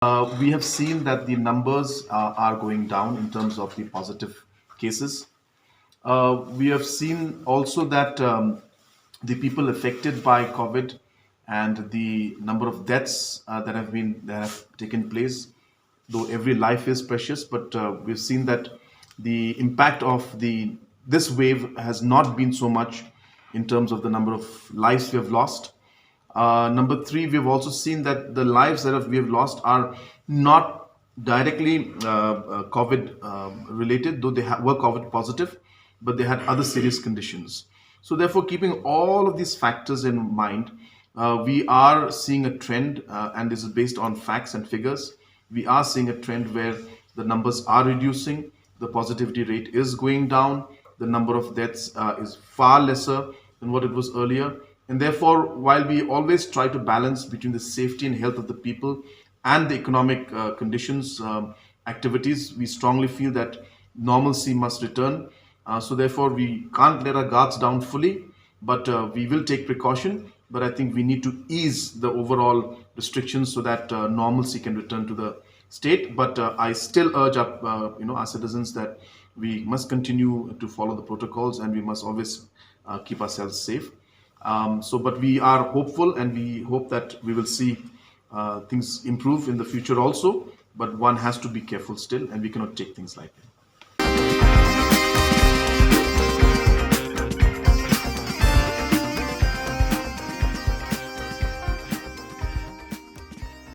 We have seen that the numbers are going down in terms of the positive cases. We have seen also that the people affected by COVID and the number of deaths that have taken place, though every life is precious, but we've seen that the impact of this wave has not been so much in terms of the number of lives we have lost. Number three, we've also seen that the lives that we have lost are not directly COVID related, though were COVID positive, but they had other serious conditions. So, therefore, keeping all of these factors in mind, we are seeing a trend, and this is based on facts and figures. We are seeing a trend where the numbers are reducing, the positivity rate is going down, the number of deaths is far lesser than what it was earlier. And therefore, while we always try to balance between the safety and health of the people and the economic conditions, activities, we strongly feel that normalcy must return. So therefore, we can't let our guards down fully, but we will take precaution. But I think we need to ease the overall restrictions so that normalcy can return to the state. But I still urge our citizens that we must continue to follow the protocols and we must always keep ourselves safe. But we are hopeful and we hope that we will see things improve in the future also. But one has to be careful still, and we cannot take things lightly.